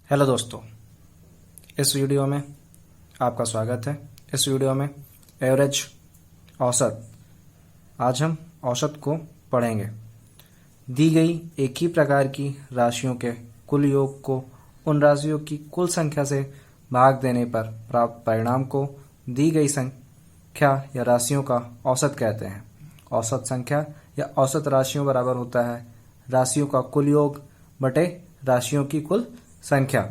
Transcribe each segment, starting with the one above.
Hello दोस्तों, इस video में आपका स्वागत है। इस वीडियो में एवरेज औसत, आज हम औसत को पढ़ेंगे। दी गई एक ही प्रकार की राशियों के कुल योग को उन राशियों की कुल संख्या से भाग देने पर प्राप्त परिणाम को दी गई संख्या या राशियों का औसत कहते हैं। औसत संख्या या औसत राशियों बराबर होता है राशियों का कुल योग बटे राशियों की कुल संख्या।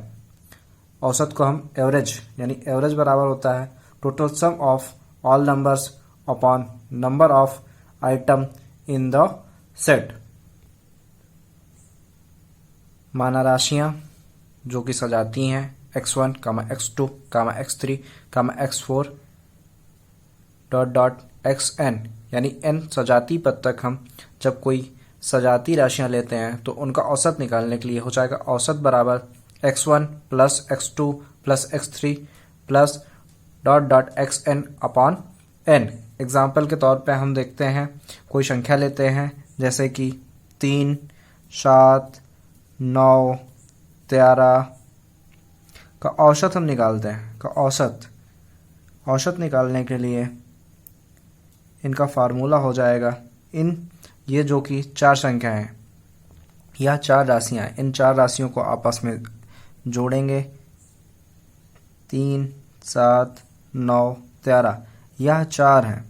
औसत को हम एवरेज यानी एवरेज बराबर होता है total sum of all numbers upon number of item in the set. माना राशियां जो कि सजाती हैं x1, x2, x3, x4 dot dot xn यानी n सजाती पद तक हम जब कोई सजाती राशियां लेते हैं तो उनका औसत निकालने के लिए हो जाएगा औसत बराबर x1 plus x2 plus x3 plus dot dot xn upon n। Example के तौर पे हम देखते हैं, कोई संख्या लेते हैं जैसे कि 3, 7, 9, 13 का औसत हम निकालते हैं। का औसत निकालने के लिए इनका फार्मूला हो जाएगा ये जो कि 4 संख्याएं हैं या 4 राशियां हैं, इन 4 राशियों को आपस में जोड़ेंगे। 3, 7, 9, 13 यह 4 हैं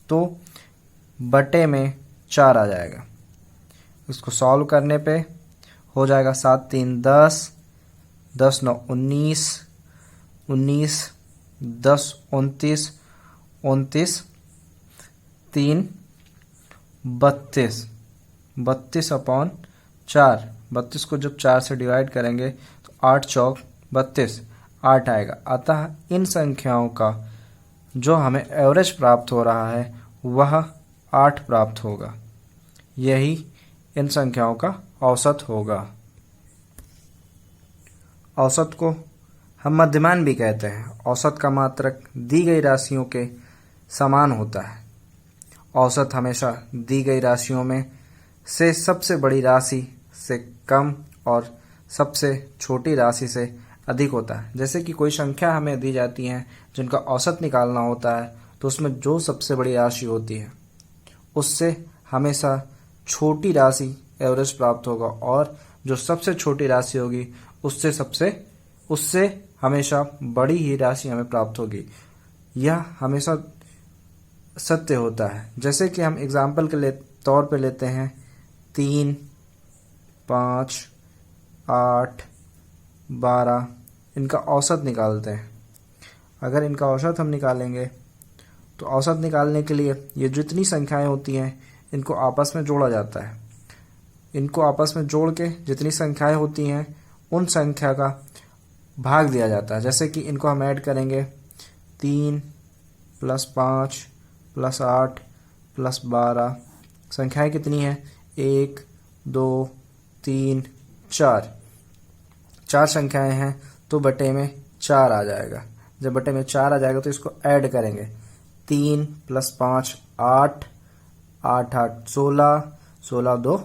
तो बटे में 4 आ जाएगा। इसको सॉल्व करने पे हो जाएगा 7 3 10, 10 9 19, 19 10 29, 29 3 32, 32 अपॉन 4। 32 को जब 4 से डिवाइड करेंगे तो 8 चौक 32 8 आएगा। अतः इन संख्याओं का जो हमें एवरेज प्राप्त हो रहा है वह 8 प्राप्त होगा। यही इन संख्याओं का औसत होगा। औसत को हम मध्यमान भी कहते हैं। औसत का मात्रक दी गई राशियों के समान होता है। औसत हमेशा दी गई राशियों में से सबसे बड़ी राशि से कम और सबसे छोटी राशि से अधिक होता है। जैसे कि कोई संख्या हमें दी जाती है जिनका औसत निकालना होता है तो उसमें जो सबसे बड़ी राशि होती है उससे हमेशा छोटी राशि एवरेज प्राप्त होगा और जो सबसे छोटी राशि होगी उससे हमेशा बड़ी ही राशि हमें प्राप्त होगी। यह हमेशा सत्य होता है। जैसे कि हम एग्जाम्पल के तौर पे लेते हैं 3, 5, 8, 12 इनका औसत निकालते हैं। अगर इनका औसत हम निकालेंगे तो औसत निकालने के लिए ये जितनी संख्याएं होती हैं इनको आपस में जोड़ा जाता है। इनको आपस में जोड़ के जितनी संख्याएं होती हैं उन संख्या का भाग दिया जाता है। जैसे कि इनको हम ऐड करेंगे 3 प्लस 5 प्लस 8 प्लस 12 संख्याएं कितनी हैं 1 2 3 4 4 संख्याएं हैं तो बटे में 4 आ जाएगा। जब बटे में 4 आ जाएगा तो इसको ऐड करेंगे 3 प्लस 5 8 8 8 16 16 2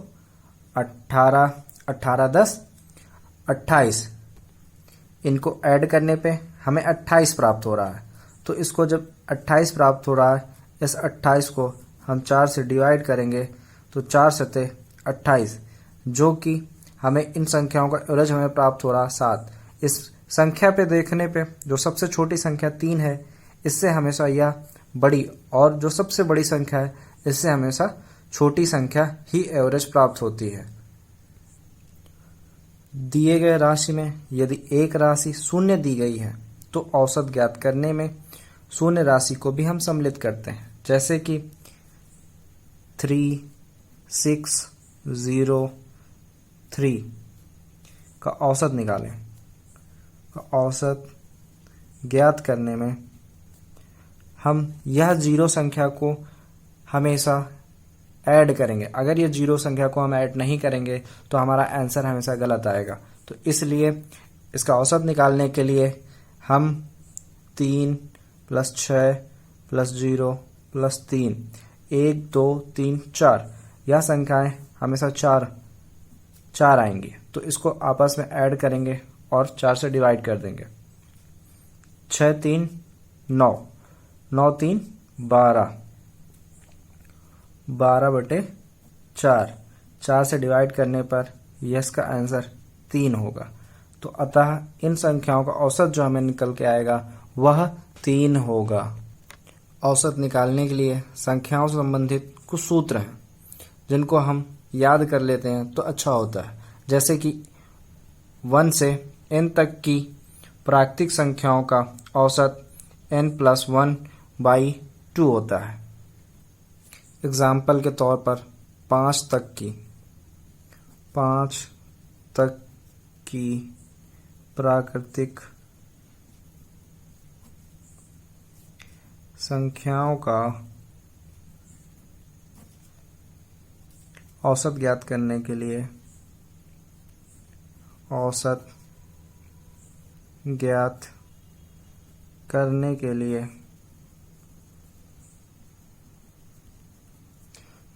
18 18 10 28। इनको ऐड करने पे हमें 28 प्राप्त हो रहा है। तो इसको जब 28 प्राप्त हो रहा है, इस 28 को हम 4 से डिवाइड करेंगे तो 4 सते 28, जो कि हमें इन संख्याओं का एवरेज हमें प्राप्त हो रहा है 7। इस संख्या पे देखने पे जो सबसे छोटी संख्या 3 है इससे हमेशा यह बड़ी और जो सबसे बड़ी संख्या है इससे हमेशा छोटी संख्या ही एवरेज प्राप्त होती है। दिए गए राशि में यदि एक राशि शून्य दी गई है तो औसत ज्ञात करने में शून्य राशि को भी हम सम्मिलित करते हैं। जैसे कि 3 6 0 3 का औसत निकालें। का औसत ज्ञात करने में हम यह 0 संख्या को हमेशा ऐड करेंगे। अगर ये 0 संख्या को हम ऐड नहीं करेंगे तो हमारा आंसर हमेशा गलत आएगा। तो इसलिए इसका औसत निकालने के लिए हम 3 प्लस 6 प्लस 0 प्लस 3 1 2 3 4 यह संख्याएं हमेशा 4 आएंगी। तो इसको आपस में ऐड करेंगे और 4 से डिवाइड कर देंगे। 6 3 9, 9 3 12, 12 बटे 4, 4 से डिवाइड करने पर यस का आंसर 3 होगा। तो अतः इन संख्याओं का औसत जो हमें निकल के आएगा वह 3 होगा। औसत निकालने के लिए संख्याओं से संबंधित कुछ सूत्र हैं जिनको हम याद कर लेते हैं तो अच्छा होता है। जैसे कि 1 से n तक की प्राकृतिक संख्याओं का औसत n+1/2 होता है। एग्जाम्पल के तौर पर 5 तक की प्राकृतिक संख्याओं का औसत ज्ञात करने के लिए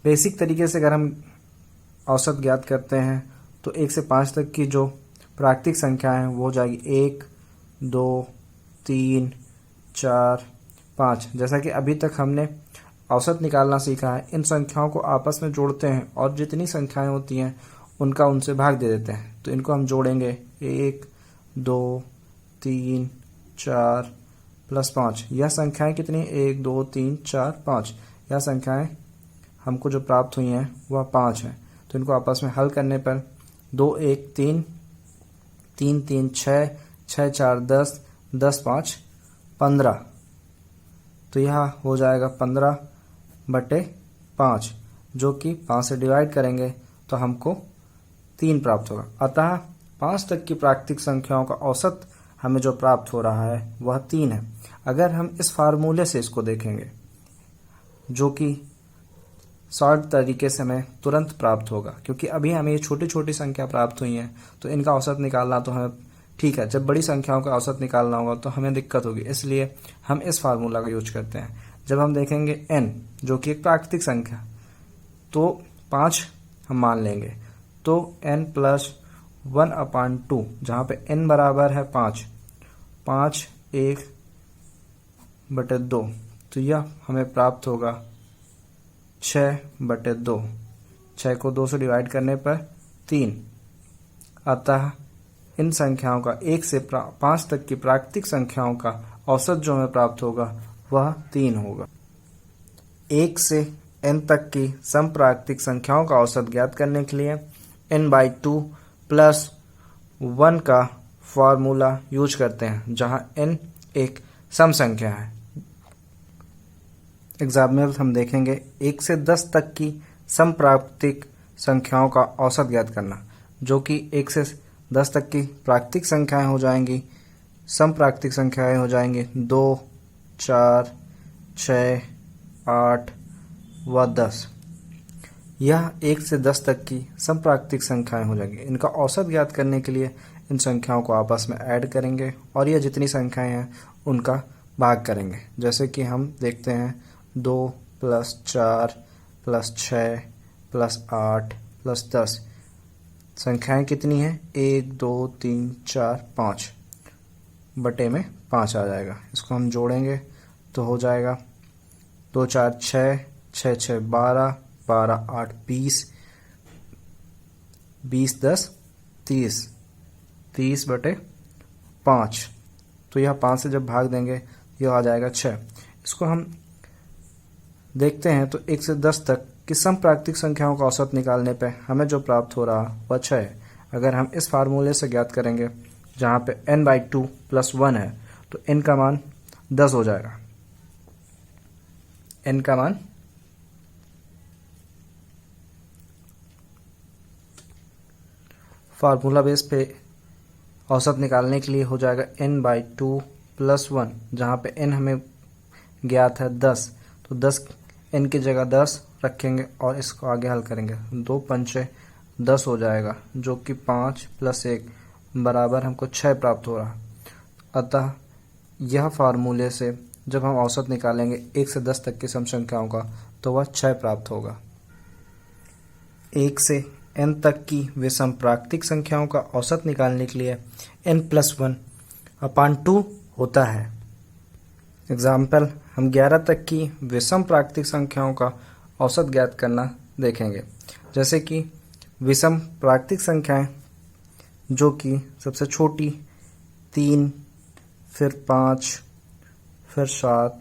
बेसिक तरीके से अगर हम औसत ज्ञात करते हैं तो 1 से 5 तक की जो प्राकृतिक संख्या है वो हो जाएगी 1 2 3 4 5। जैसा कि अभी तक हमने औसत निकालना सीखा है, इन संख्याओं को आपस में जोड़ते हैं और जितनी संख्याएं होती हैं उनका उनसे भाग दे देते हैं। तो इनको हम जोड़ेंगे 1 2 3 4 प्लस 5। यह संख्याएं कितनी 1 2 3 4 5, यह संख्याएं हमको जो प्राप्त हुई हैं वह 5 हैं। तो इनको आपस में हल करने पर 2 1 3 3 3 6 6 4 10 10 5 15। तो यह हो जाएगा 15/5, जो कि 5 से डिवाइड करेंगे तो हमको 3 प्राप्त होगा। अतः 5 तक की प्राकृतिक संख्याओं का औसत हमें जो प्राप्त हो रहा है वह 3 है। अगर हम इस फार्मूले से इसको देखेंगे जो कि शॉर्ट तरीके से हमें तुरंत प्राप्त होगा, क्योंकि अभी हमें ये छोटी छोटी संख्या प्राप्त हुई हैं तो इनका औसत निकालना तो हमें ठीक है, जब बड़ी संख्याओं का औसत निकालना होगा तो हमें दिक्कत होगी, इसलिए हम इस फार्मूला का यूज करते हैं। जब हम देखेंगे n जो कि एक प्राकृतिक संख्या, तो 5 हम मान लेंगे, तो n+1/2 जहाँ पे n बराबर है 5 1/2, तो यह हमें प्राप्त होगा 6/2। 6 को 2 से डिवाइड करने पर 3। अतः इन संख्याओं का 1 से 5 तक की प्राकृतिक संख्याओं का औसत जो हमें प्राप्त होगा वह 3 होगा। 1 से n तक की सम प्राकृतिक संख्याओं का औसत ज्ञात करने के लिए n/2 + 1 का फॉर्मूला यूज करते हैं, जहां n एक सम संख्या है। एग्जाम्पल हम देखेंगे 1 से 10 तक की सम प्राकृतिक संख्याओं का औसत ज्ञात करना, जो कि 1 से 10 तक की प्राकृतिक संख्याएं हो जाएंगी, सम प्राकृतिक संख्याएं हो जाएंगी 2 4 6 8 व 10। यह 1 से 10 तक की सम प्राकृतिक संख्याएं हो जाएंगी। इनका औसत ज्ञात करने के लिए इन संख्याओं को आपस में ऐड करेंगे और यह जितनी संख्याएं हैं उनका भाग करेंगे। जैसे कि हम देखते हैं 2 + 4 + 6 + 8 + 10। संख्याएं कितनी हैं 1 2 3 4 5 बटे में 5 आ जाएगा। इसको हम जोड़ेंगे तो हो जाएगा 2 4 6 6 6 12 12 8 20 20 10 30 30/5। तो यह 5 से जब भाग देंगे यह आ जाएगा 6। इसको हम देखते हैं तो 1 से 10 तक कि सम प्राकृतिक संख्याओं का औसत निकालने पे हमें जो प्राप्त हो रहा वह 6 है। अगर हम इस फार्मूले से ज्ञात करेंगे जहाँ पे n/2 + 1 है तो n का मान 10 हो जाएगा। n का मान फार्मूला बेस पे औसत निकालने के लिए हो जाएगा n/2 + 1, जहाँ पे n हमें ज्ञात है 10, तो 10 n की जगह 10 रखेंगे और इसको आगे हल करेंगे। 2 पंचे 10 हो जाएगा, जो कि 5 + 1 बराबर हमको 6 प्राप्त हो रहा। अतः यह फार्मूले से जब हम औसत निकालेंगे 1 से 10 तक की सम संख्याओं का तो वह 6 प्राप्त होगा। 1 से n तक की विषम प्राकृतिक संख्याओं का औसत निकालने के लिए n+1/2 होता है। एग्जाम्पल, हम 11 तक की विषम प्राकृतिक संख्याओं का औसत ज्ञात करना देखेंगे। जैसे कि विषम प्राकृतिक संख्याएं जो कि सबसे छोटी 3, फिर 5, फिर 7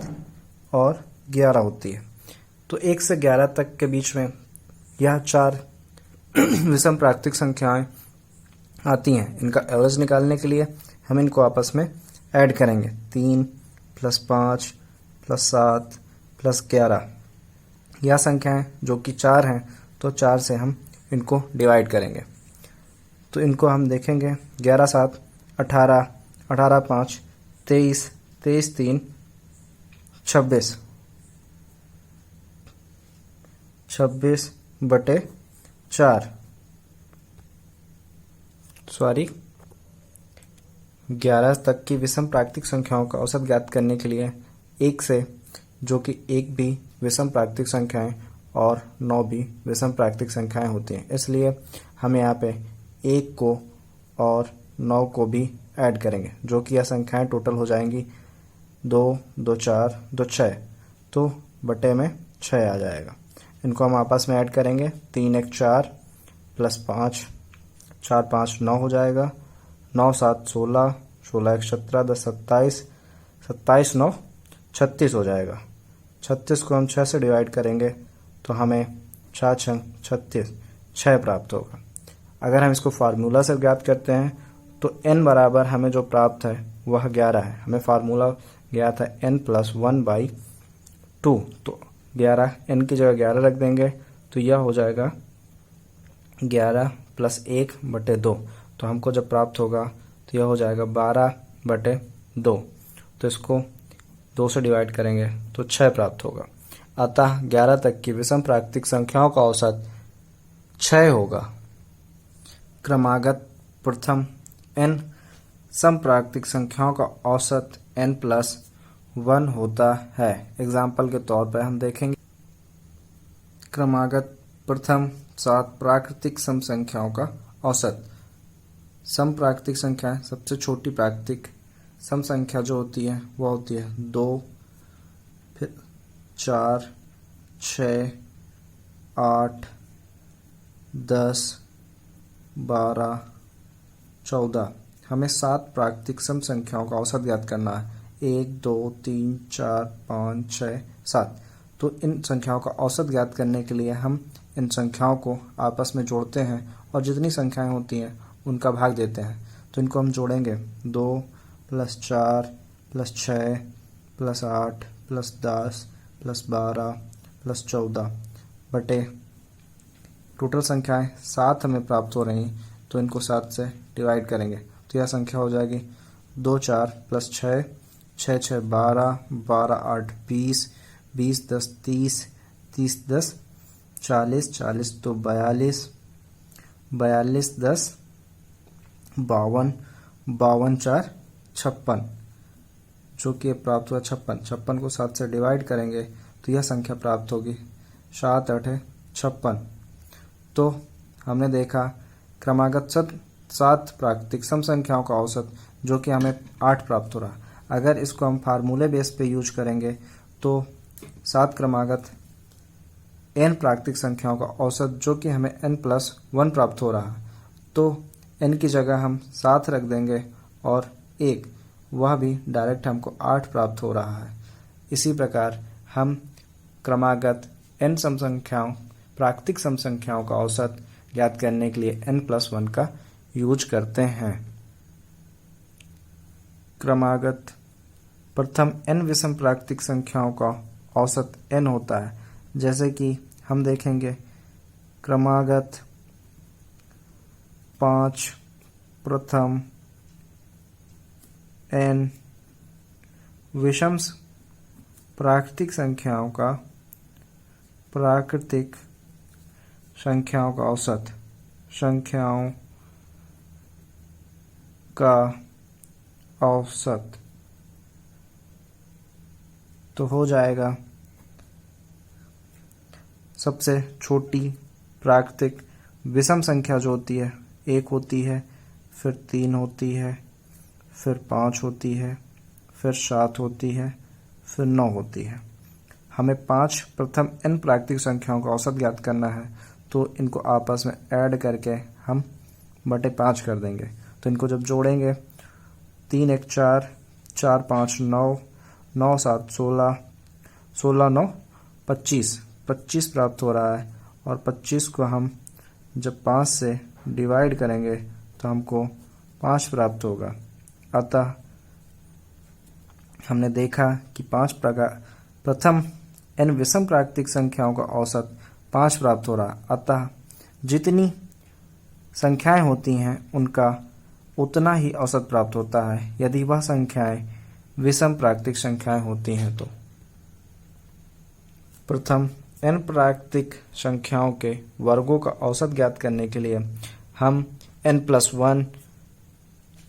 और 11 होती है। तो 1 से 11 तक के बीच में यह 4 विषम प्राकृतिक संख्याएं आती हैं। इनका एवरेज निकालने के लिए हम इनको आपस में ऐड करेंगे। 3 + 5 + 7 + 11। यह संख्याएं जो कि 4 हैं, तो 4 से हम इनको डिवाइड करेंगे। तो इनको हम देखेंगे। 11 × 7 = 18, 18 × 5 = 23, 23 × 3 = 26, 26/4। 11 तक की विषम प्राकृतिक संख्याओं का औसत ज्ञात करने के लिए 1 से, जो कि 1 भी विषम प्राकृतिक संख्याएं और 9 भी विषम प्राकृतिक संख्याएं होती हैं, इसलिए हम यहाँ पे 1 को और 9 को भी ऐड करेंगे, जो कि यह संख्याएं टोटल हो जाएंगी 2, 2 4, 2 6, तो बटे में 6 आ जाएगा। इनको हम आपस में ऐड करेंगे। 3 × 1 = 4 + 5, 4 × 5 = 9 हो जाएगा। 9 × 7 = 16, 16 × 1 = 17, 10 × 27, 27 × 9 = 36 हो जाएगा। 36 को हम 6 से डिवाइड करेंगे तो हमें 4 × 6 = 6 प्राप्त होगा। अगर हम इसको फार्मूला से ज्ञात करते हैं तो n बराबर हमें जो प्राप्त है वह 11 है। हमें फार्मूला ज्ञात है n+1/2। तो 11, n की जगह 11 रख देंगे तो यह हो जाएगा 11 + 1/2। तो हमको जब प्राप्त होगा तो यह हो जाएगा 12/2। तो इसको 2 से डिवाइड करेंगे तो 6 प्राप्त होगा। अतः 11 तक की विषम प्राकृतिक संख्याओं का औसत 6 होगा। क्रमागत प्रथम n सम प्राकृतिक संख्याओं का औसत n+1 होता है। एग्जाम्पल के तौर पर हम देखेंगे। क्रमागत प्रथम 7 प्राकृतिक सम संख्याओं का औसत। सम प्राकृतिक संख्या सबसे छोटी प्राकृतिक सम संख्या जो होती है वह होती है 2, फिर 4, 6, 8, 10, 12, 14। हमें 7 प्राकृतिक सम संख्याओं का औसत ज्ञात करना है। 1, 2, 3, 4, 5, 6, 7। तो इन संख्याओं का औसत ज्ञात करने के लिए हम इन संख्याओं को आपस में जोड़ते हैं और जितनी संख्याएं होती हैं उनका भाग देते हैं। तो इनको हम जोड़ेंगे। 2 + 4 + 6 + 8 + 10 + 12 + 14 बटे टोटल संख्याएं 7 हमें प्राप्त हो रही, तो इनको 7 से डिवाइड करेंगे तो यह संख्या हो जाएगी 2 4 + 6, 6 6 12, 12 8 20, 20 10 30, 30 10 40, 40 तो 42, 42 10 52, 52 4 56, जो कि प्राप्त हुआ 56। 56 को 7 से डिवाइड करेंगे तो यह संख्या प्राप्त होगी 7 8 56। तो हमने देखा क्रमागत 7 प्राकृतिक सम संख्याओं का औसत, जो कि हमें 8 प्राप्त हो रहा। अगर इसको हम फार्मूले बेस पे यूज करेंगे तो 7 क्रमागत n प्राकृतिक संख्याओं का औसत, जो कि हमें n+1 प्राप्त हो रहा, तो n की जगह हम 7 रख देंगे और 1, वह भी डायरेक्ट हमको 8 प्राप्त हो रहा है। इसी प्रकार हम क्रमागत n सम संख्याओं प्राकृतिक सम संख्याओं का औसत ज्ञात करने के लिए n+1 का यूज करते हैं। क्रमागत प्रथम n विषम प्राकृतिक संख्याओं का औसत n होता है। जैसे कि हम देखेंगे क्रमागत 5 प्रथम n विषम प्राकृतिक संख्याओं का औसत तो हो जाएगा सबसे छोटी प्राकृतिक विषम संख्या जो होती है 1 होती है, फिर 3 होती है, फिर 5 होती है, फिर 7 होती है, फिर 9 होती है। हमें 5 प्रथम n प्राकृतिक संख्याओं का औसत ज्ञात करना है, तो इनको आपस में ऐड करके हम बटे 5 कर देंगे। तो इनको जब जोड़ेंगे 3 1 4, 4 5 9, 9 7 16, 16 9 25, 25 प्राप्त हो रहा है। और 25 को हम जब 5 से डिवाइड करेंगे तो हमको 5 प्राप्त होगा। अतः हमने देखा कि 5 प्रकार प्रथम n विषम प्राकृतिक संख्याओं का औसत 5 प्राप्त हो रहा। अतः जितनी संख्याएं होती हैं उनका उतना ही औसत प्राप्त होता है यदि वह संख्याएं विषम प्राकृतिक संख्याएं होती हैं। तो प्रथम n प्राकृतिक संख्याओं के वर्गों का औसत ज्ञात करने के लिए हम n+1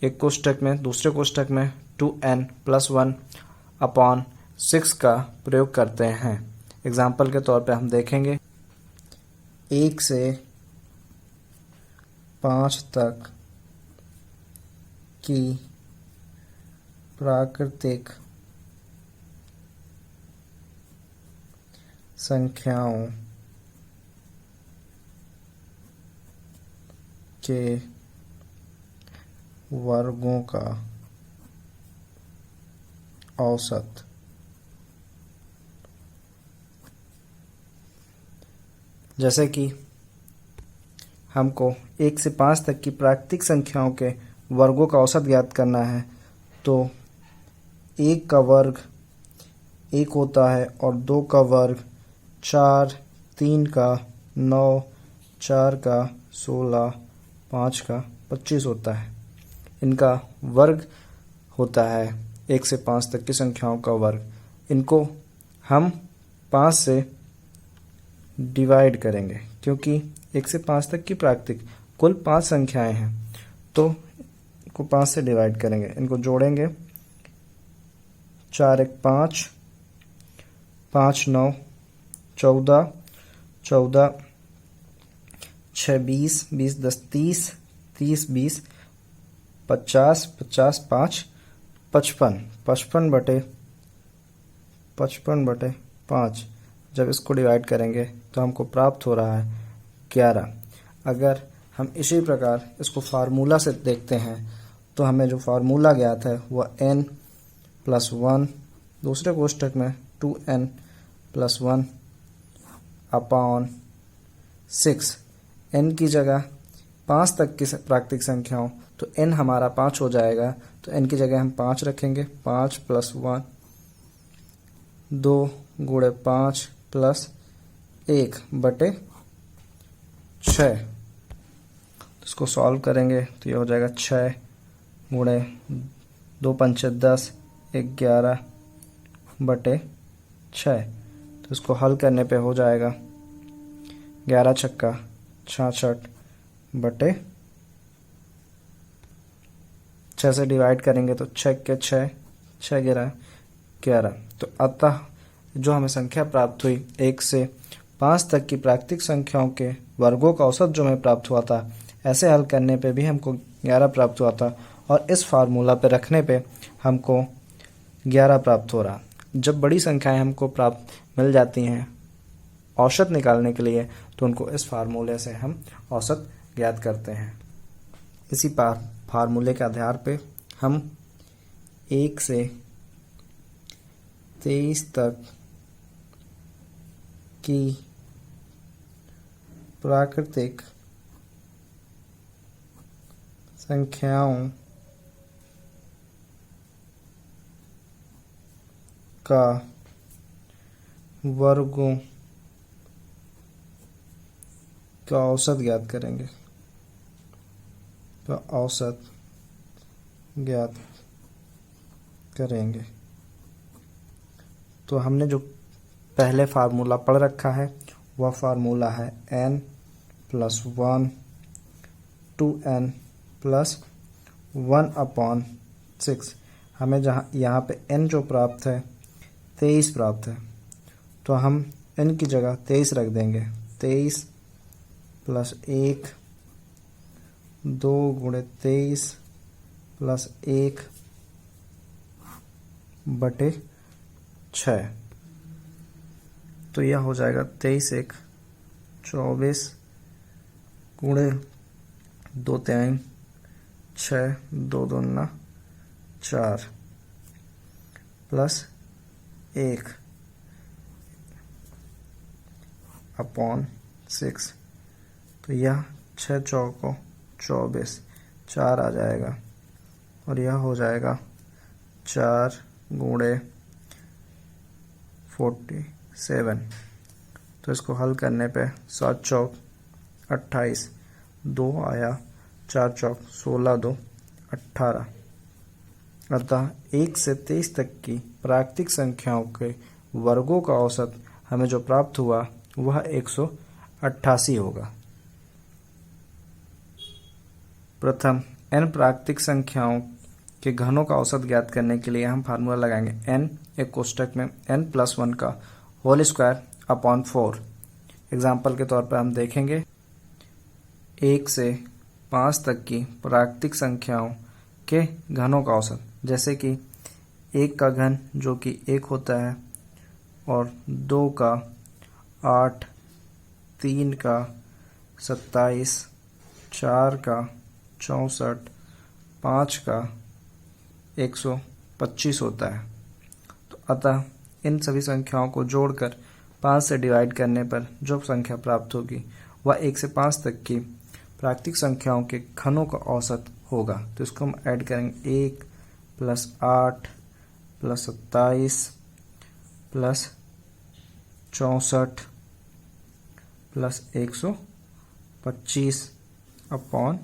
एक कोष्ठक में, दूसरे कोष्ठक में 2n+1/6 का प्रयोग करते हैं। एग्जाम्पल के तौर पे हम देखेंगे 1 से 5 तक की प्राकृतिक संख्याओं के वर्गों का औसत जैसे कि हमको 1 से 5 तक की प्राकृतिक संख्याओं के वर्गों का औसत ज्ञात करना है, तो 1 का वर्ग 1 होता है और 2 का वर्ग 4, 3 का 9, 4 का 16, 5 का 25 होता है। इनका वर्ग होता है 1 से 5 तक की संख्याओं का वर्ग। इनको हम 5 से डिवाइड करेंगे क्योंकि 1 से 5 तक की प्राकृतिक कुल 5 संख्याएं हैं, तो इनको 5 से डिवाइड करेंगे। इनको जोड़ेंगे 4 1 5, 5 9 14, 14 6 20, 20 10 30, 30 20 50, 50 5 55, 55 बटे 5। जब इसको डिवाइड करेंगे तो हमको प्राप्त हो रहा है 11। अगर हम इसी प्रकार इसको फार्मूला से देखते हैं तो हमें जो फार्मूला ज्ञात है वह n+1, दूसरे कोष्ठक में 2n+1/6। n की जगह 5 तक की प्राकृतिक संख्याओं, तो n हमारा 5 हो जाएगा, तो n की जगह हम 5 रखेंगे। 5 + 1 2 × 5 + 1 बटे 6। इसको सॉल्व करेंगे तो ये हो जाएगा 6 × 2 पंचे 10, 11 बटे 6। तो इसको हल करने पे हो जाएगा 11 छक्का 66 बटे 6 से डिवाइड करेंगे तो 6 के 6, 6 गिरा 11। तो अतः जो हमें संख्या प्राप्त हुई 1 से 5 तक की प्राकृतिक संख्याओं के वर्गों का औसत जो हमें प्राप्त हुआ था, ऐसे हल करने पे भी हमको 11 प्राप्त हुआ था और इस फार्मूला पे रखने पे हमको 11 प्राप्त हो रहा। जब बड़ी संख्याएं हमको प्राप्त मिल जाती हैं औसत निकालने के लिए, तो उनको इस फार्मूले से हम औसत ज्ञात करते हैं। इसी फार्मूले के आधार पे हम 1 से 23 तक की प्राकृतिक संख्याओं का वर्गों का औसत ज्ञात करेंगे। तो औसत ज्ञात करेंगे। तो हमने जो पहले फार्मूला पढ़ रखा है वह फार्मूला है n+1 2n+1/6। हमें यहाँ पे n जो प्राप्त है 23 प्राप्त है, तो हम n की जगह 23 रख देंगे। 23 प्लस 1 2 गुणे 23 प्लस 1 बटे 6। तो यह हो जाएगा 23 1 24 गुणे 2 3 6 2 2 9 4 प्लस 1 अपॉन 6। तो यह 6 चौको 24 4 आ जाएगा और यह हो जाएगा 4 गुणे 47। तो इसको हल करने पे 7 चौक 28 2 आया, 4 चौक 16 2 18। अतः 1 से 23 तक की प्राकृतिक संख्याओं के वर्गों का औसत हमें जो प्राप्त हुआ वह 188 होगा। प्रथम n प्राकृतिक संख्याओं के घनों का औसत ज्ञात करने के लिए हम फार्मूला लगाएंगे n एक कोष्टक में n+1 का होल स्क्वायर अपॉन 4। एग्जाम्पल के तौर पर हम देखेंगे 1 से 5 तक की प्राकृतिक संख्याओं के घनों का औसत, जैसे कि 1 का घन जो कि 1 होता है और 2 का 8, 3 का 27, 4 का 64, 5 का 125 होता है। तो अतः इन सभी संख्याओं को जोड़कर 5 से डिवाइड करने पर जो संख्या प्राप्त होगी वह 1 से 5 तक की प्राकृतिक संख्याओं के घनों का औसत होगा। तो इसको हम ऐड करेंगे 1 plus 8 plus 27 plus 64 plus 125 upon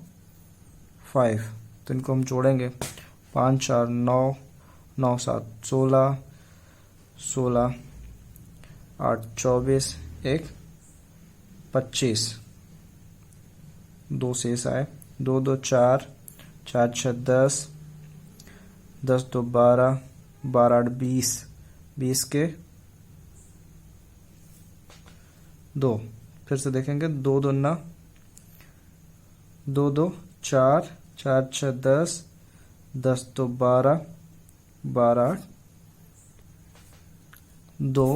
5। तो इनको हम जोड़ेंगे 5 4 9 9 7 16 16 8 24 1 25। 2 शेष आए, 2 2 4 4 6 10 10 2 12 12 8 20 20 के 2। फिर से देखेंगे 2 2 9 2 2 4 4 6 10 10 2 12 12 8 2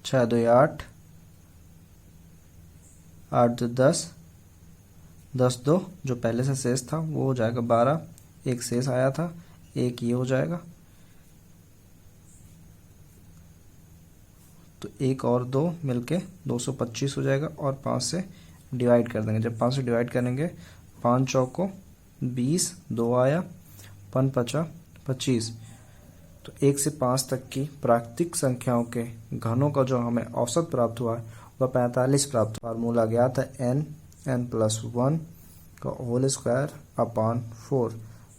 6 2 8 8 2 10 10 2 जो पहले से शेष था वो हो जाएगा 12, एक शेष आया था, एक ये हो जाएगा। तो 1 और 2 मिलके 225 हो जाएगा और 5 से डिवाइड कर देंगे। जब 5 से डिवाइड करेंगे 5 चौको 20 2 आया, 5 5 25। तो 1 से 5 तक की प्राकृतिक संख्याओं के घनों का जो हमें औसत प्राप्त हुआ वह 45 प्राप्त हुआ। फार्मूला गया था n+1 का होल स्क्वायर अपॉन 4।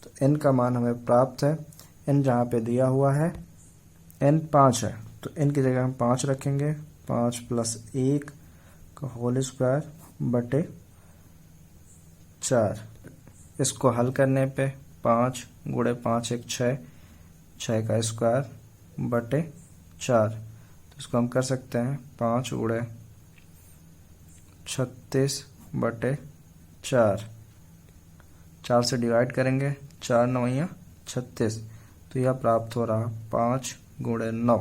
तो n का मान हमें प्राप्त है, n जहाँ पे दिया हुआ है n 5 है तो n की जगह हम 5 रखेंगे। 5 प्लस 1 का होल स्क्वायर बटे 4। इसको हल करने पे 5 गुणे 5 1 6 6 का स्क्वायर बटे 4। तो इसको हम कर सकते हैं 5 गुणे 36 बटे 4। 4 से डिवाइड करेंगे 4 9 36। तो यह प्राप्त हो रहा 5 गुणे 9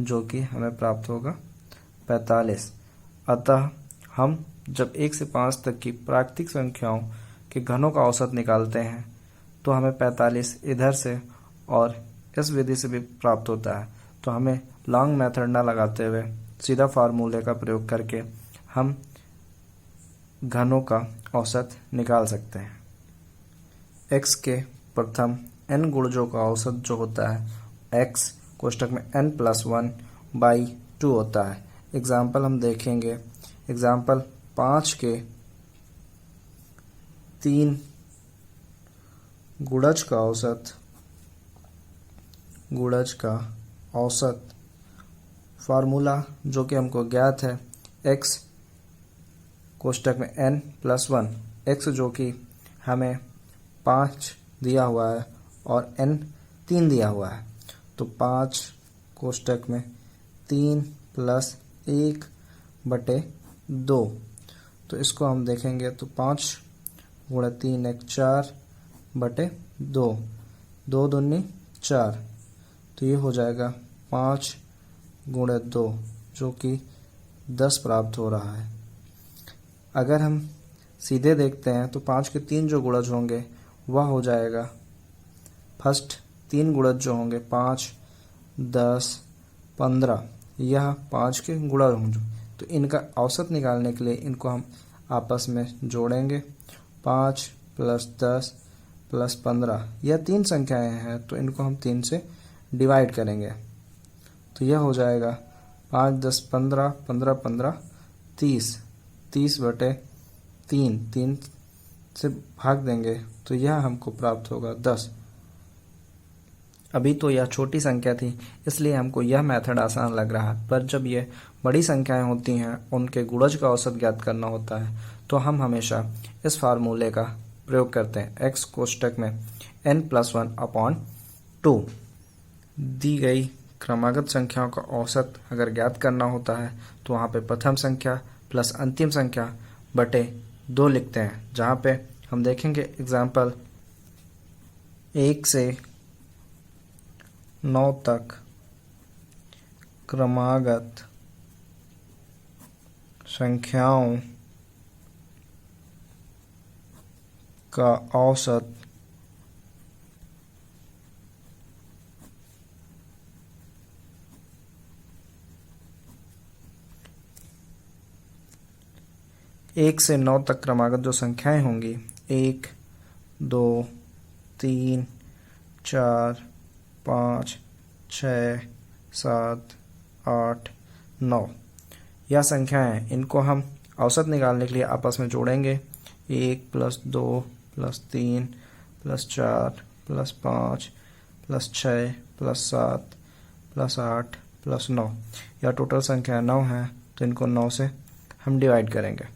जो कि हमें प्राप्त होगा 45। अतः हम जब 1 से 5 तक की प्राकृतिक संख्याओं के घनों का औसत निकालते हैं तो हमें 45 इधर से और इस विधि से भी प्राप्त होता है। तो हमें लॉन्ग मेथड ना लगाते हुए सीधा फार्मूले का प्रयोग करके हम घनों का औसत निकाल सकते हैं। x के प्रथम n गुणजों का औसत जो होता है x कोष्टक में n+1/2 होता है। एग्जाम्पल हम देखेंगे, एग्जाम्पल 5 के 3 गुणज का औसत फार्मूला जो कि हमको ज्ञात है x कोष्टक में n+1, x जो कि हमें 5 दिया हुआ है और n 3 दिया हुआ है। तो 5 कोष्टक में 3 + 1 बटे 2। तो इसको हम देखेंगे तो 5 गुणा 3 1 4 बटे 2, 2 दूनी 4, तो ये हो जाएगा 5 गुणा 2 जो कि 10 प्राप्त हो रहा है। अगर हम सीधे देखते हैं तो 5 के 3 जो गुणज होंगे वह हो जाएगा, फर्स्ट 3 गुणज जो होंगे 5 10 15, यह 5 के गुणज होंगे, तो इनका औसत निकालने के लिए इनको हम आपस में जोड़ेंगे। 5 + 10 + 15, यह 3 संख्याएं हैं तो इनको हम 3 से डिवाइड करेंगे, तो यह हो जाएगा 5 10 15 15 15 30, 30 बटे 3, 3 से भाग देंगे तो यह हमको प्राप्त होगा 10। अभी तो यह छोटी संख्या थी इसलिए हमको यह मेथड आसान लग रहा है, पर जब ये बड़ी संख्याएं होती हैं उनके गुणज का औसत ज्ञात करना होता है तो हम हमेशा इस फार्मूले का प्रयोग करते हैं। x कोष्टक में n+1/2 दी गई क्रमागत संख्याओं का औसत अगर ज्ञात करना होता है तो वहाँ पे प्रथम संख्या प्लस अंतिम संख्या बटे 2 लिखते हैं, जहाँ पे हम देखेंगे एग्जाम्पल 1 से 9 तक क्रमागत संख्याओं का औसत एक से 9 तक क्रमागत जो संख्याएं होंगी 1 2 3 4 5 6 7 8 9, यह संख्याएं इनको हम औसत निकालने के लिए आपस में जोड़ेंगे। 1 + 2 + 3 + 4 + 5 + 6 + 7 + 8 + 9, यह टोटल संख्या 9 है तो इनको 9 से हम डिवाइड करेंगे।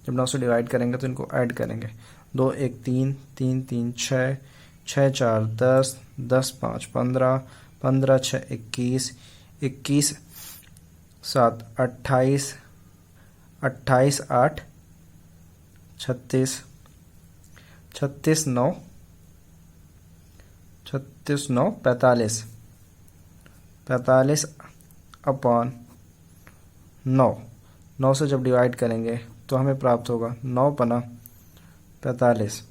जब 9 से डिवाइड करेंगे तो इनको ऐड करेंगे। 2 1 3 3 3 6 6 4 10 10 5 15 15 6 21 21 7 28 28 8 36 36 9 36 9 45 45 अपॉन 9, 9 से जब डिवाइड करेंगे तो हमें प्राप्त होगा 9 × 45।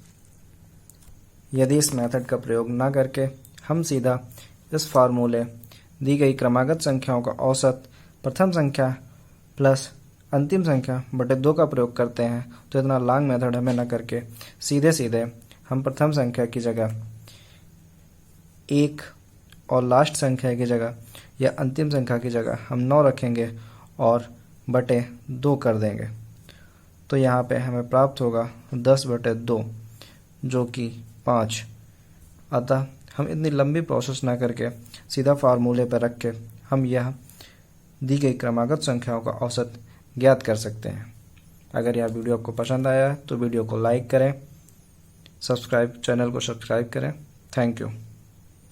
यदि इस मेथड का प्रयोग न करके हम सीधा इस फार्मूले दी गई क्रमागत संख्याओं का औसत प्रथम संख्या प्लस अंतिम संख्या बटे 2 का प्रयोग करते हैं तो इतना लॉन्ग मेथड हमें न करके सीधे सीधे हम प्रथम संख्या की जगह 1 और लास्ट संख्या की जगह या अंतिम संख्या की जगह हम 9 रखेंगे और बटे 2 कर देंगे, तो यहाँ पे हमें प्राप्त होगा 10/2 जो कि 5। अतः हम इतनी लंबी प्रोसेस ना करके सीधा फार्मूले पर रख के हम यह दी गई क्रमागत संख्याओं का औसत ज्ञात कर सकते हैं। अगर यह वीडियो आपको पसंद आया तो वीडियो को लाइक करें, चैनल को सब्सक्राइब करें। Thank you.